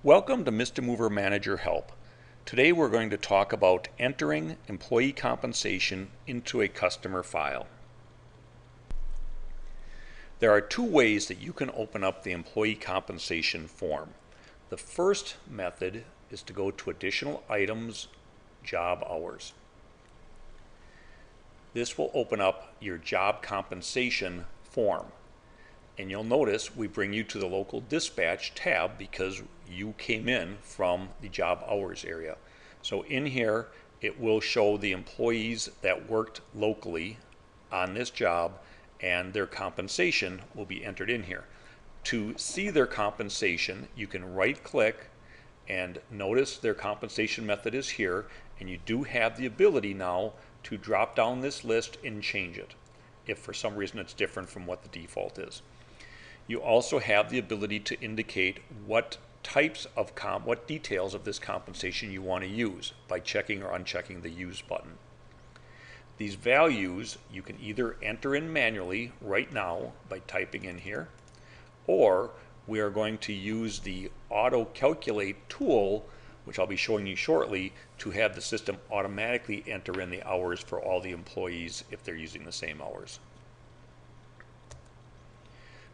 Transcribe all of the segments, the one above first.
Welcome to Mr. Mover Manager Help. Today we're going to talk about entering employee compensation into a customer file. There are two ways that you can open up the employee compensation form. The first method is to go to Additional Items, Job Hours. This will open up your job compensation form. And you'll notice we bring you to the local dispatch tab because you came in from the job hours area. So in here, it will show the employees that worked locally on this job, and their compensation will be entered in here. To see their compensation, you can right click and notice their compensation method is here, and you do have the ability now to drop down this list and change it if for some reason it's different from what the default is. You also have the ability to indicate what details of this compensation you want to use by checking or unchecking the Use button. These values you can either enter in manually right now by typing in here, or we are going to use the auto calculate tool, which I'll be showing you shortly, to have the system automatically enter in the hours for all the employees if they're using the same hours.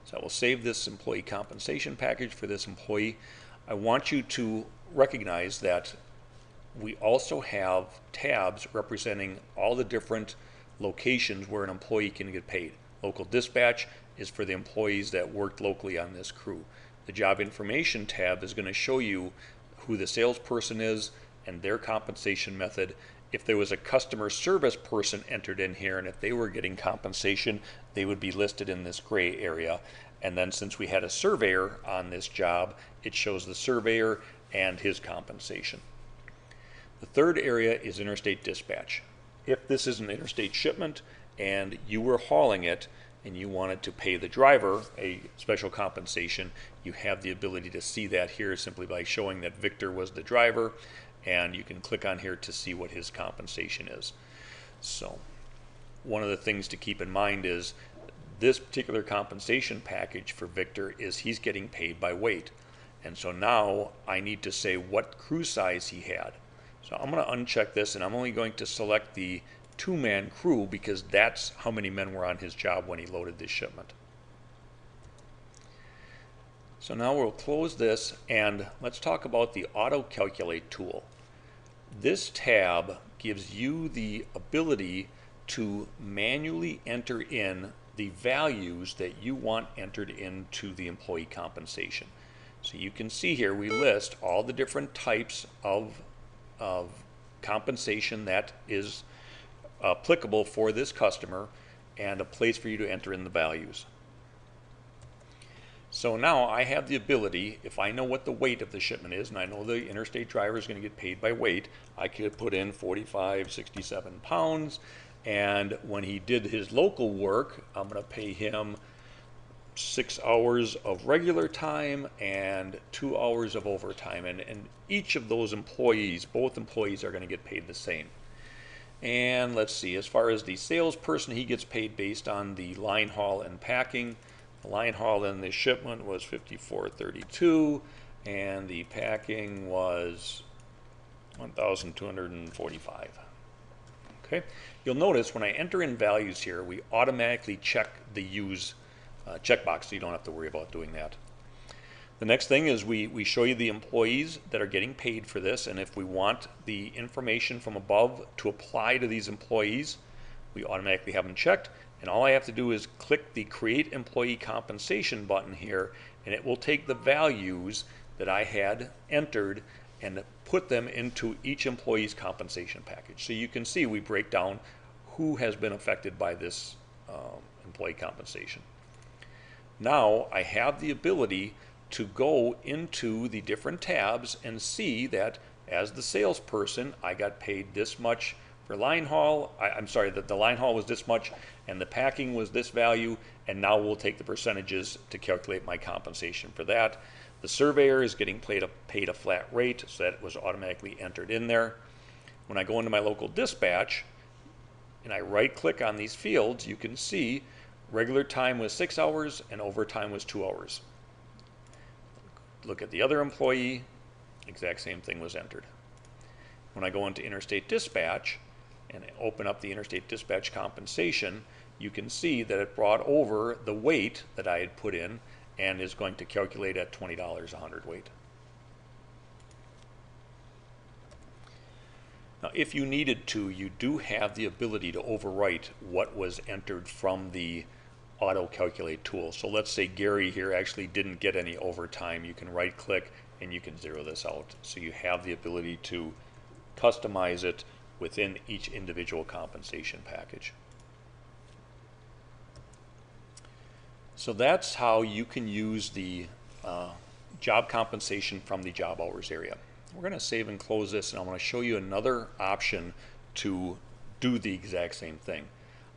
So I will save this employee compensation package for this employee. I want you to recognize that we also have tabs representing all the different locations where an employee can get paid. Local dispatch is for the employees that worked locally on this crew. The job information tab is going to show you who the salesperson is and their compensation method. If there was a customer service person entered in here and if they were getting compensation, they would be listed in this gray area. And then since we had a surveyor on this job, it shows the surveyor and his compensation. The third area is interstate dispatch. If this is an interstate shipment and you were hauling it and you wanted to pay the driver a special compensation, you have the ability to see that here simply by showing that Victor was the driver, and you can click on here to see what his compensation is. So one of the things to keep in mind is this particular compensation package for Victor is he's getting paid by weight. And so now I need to say what crew size he had. So I'm going to uncheck this, and I'm only going to select the 2-man crew because that's how many men were on his job when he loaded this shipment. So now we'll close this, and let's talk about the auto calculate tool. This tab gives you the ability to manually enter in the values that you want entered into the employee compensation. So you can see here we list all the different types of compensation that is applicable for this customer and a place for you to enter in the values. So now I have the ability, if I know what the weight of the shipment is, and I know the interstate driver is going to get paid by weight, I could put in 67 pounds, and when he did his local work, I'm going to pay him 6 hours of regular time and 2 hours of overtime, and each of those employees, both employees, are going to get paid the same. And let's see, as far as the salesperson, he gets paid based on the line haul and packing. The line haul in this shipment was $54.32, and the packing was $1,245. Okay, you'll notice when I enter in values here, we automatically check the use checkbox, so you don't have to worry about doing that. The next thing is we show you the employees that are getting paid for this, and if we want the information from above to apply to these employees, we automatically have them checked. And all I have to do is click the Create Employee Compensation button here, and it will take the values that I had entered and put them into each employee's compensation package. So you can see we break down who has been affected by this employee compensation. Now I have the ability to go into the different tabs and see that as the salesperson, I got paid this much for line haul. I'm sorry, that the line haul was this much and the packing was this value, and now we'll take the percentages to calculate my compensation for that. The surveyor is getting paid a flat rate, so that was automatically entered in there. When I go into my local dispatch and I right click on these fields, you can see regular time was 6 hours and overtime was 2 hours. Look at the other employee, Exact same thing was entered. When I go into Interstate Dispatch and open up the Interstate Dispatch compensation, you can see that it brought over the weight that I had put in and is going to calculate at $20 a hundredweight. Now, if you needed to, you do have the ability to overwrite what was entered from the auto calculate tool. So let's say Gary here actually didn't get any overtime. You can right click and you can zero this out. So you have the ability to customize it within each individual compensation package. So that's how you can use the job compensation from the job hours area. We're going to save and close this, and I'm going to show you another option to do the exact same thing.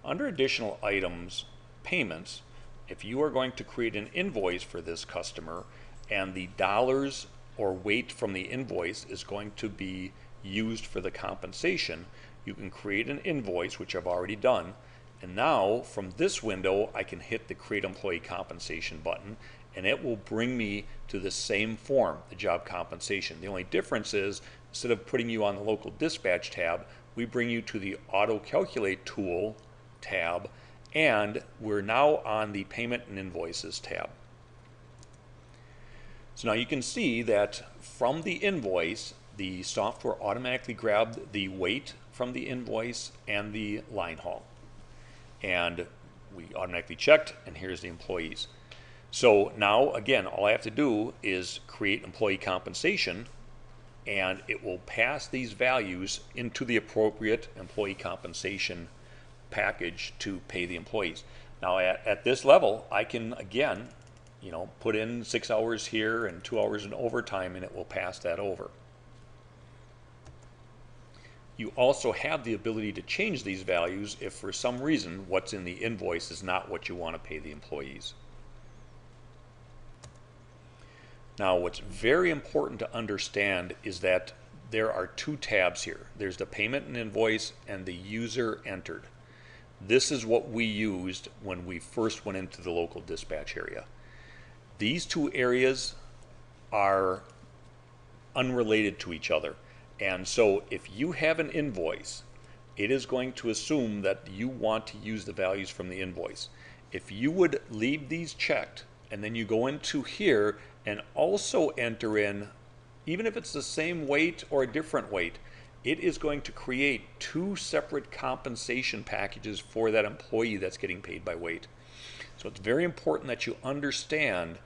Under additional items, payments, if you are going to create an invoice for this customer and the dollars or weight from the invoice is going to be used for the compensation, you can create an invoice, which I've already done, and now from this window I can hit the Create Employee Compensation button and it will bring me to the same form, the job compensation. The only difference is instead of putting you on the local dispatch tab, we bring you to the Auto Calculate tool tab, and we're now on the Payment and Invoices tab. So now you can see that from the invoice, the software automatically grabbed the weight from the invoice and the line haul. And we automatically checked, and here's the employees. So now, again, all I have to do is create employee compensation, and it will pass these values into the appropriate employee compensation package to pay the employees. Now, at this level, I can, again, put in 6 hours here and 2 hours in overtime, and it will pass that over. You also have the ability to change these values if for some reason what's in the invoice is not what you want to pay the employees. Now, what's very important to understand is that there are two tabs here. There's the payment and invoice and the user entered. This is what we used when we first went into the local dispatch area. These two areas are unrelated to each other. And so if you have an invoice, it is going to assume that you want to use the values from the invoice. If you would leave these checked and then you go into here and also enter in, even if it's the same weight or a different weight, it is going to create two separate compensation packages for that employee that's getting paid by weight. So it's very important that you understand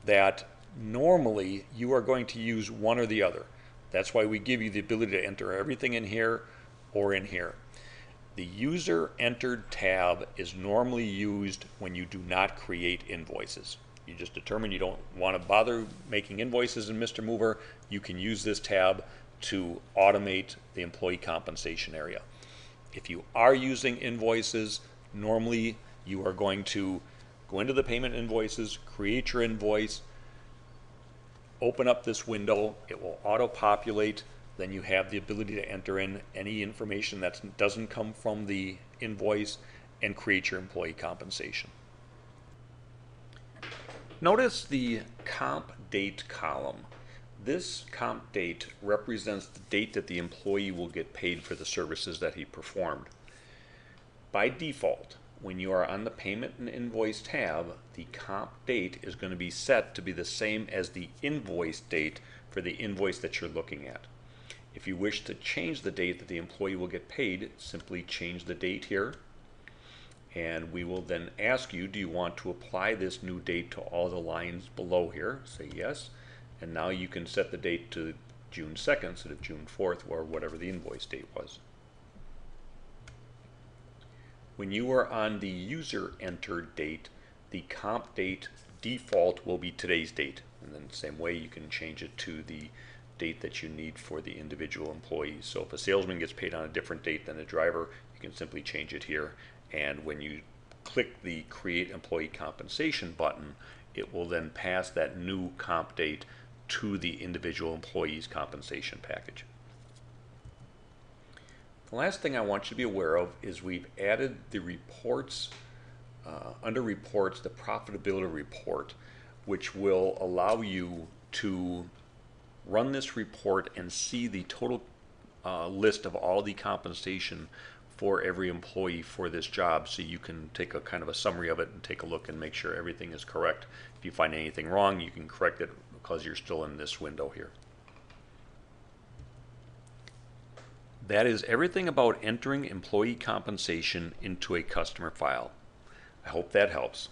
that normally you are going to use one or the other. That's why we give you the ability to enter everything in here or in here. The user entered tab is normally used when you do not create invoices. You just determine you don't want to bother making invoices in Mr. Mover. You can use this tab to automate the employee compensation area. If you are using invoices, normally you are going to go into the payment invoices, create your invoice, open up this window, it will auto-populate, then you have the ability to enter in any information that doesn't come from the invoice and create your employee compensation. Notice the comp date column. This comp date represents the date that the employee will get paid for the services that he performed. By default, when you are on the Payment and Invoice tab, the comp date is going to be set to be the same as the invoice date for the invoice that you're looking at. If you wish to change the date that the employee will get paid, simply change the date here, and we will then ask you, do you want to apply this new date to all the lines below here? Say yes, and now you can set the date to June 2nd instead of June 4th, or whatever the invoice date was. When you are on the user entered date, the comp date default will be today's date, and then the same way you can change it to the date that you need for the individual employees. So if a salesman gets paid on a different date than a driver, you can simply change it here, and when you click the Create Employee Compensation button, it will then pass that new comp date to the individual employee's compensation package. The last thing I want you to be aware of is we've added the reports, under reports, the profitability report, which will allow you to run this report and see the total list of all the compensation for every employee for this job, so you can take a kind of a summary of it and take a look and make sure everything is correct. If you find anything wrong, you can correct it because you're still in this window here. That is everything about entering employee compensation into a customer file. I hope that helps.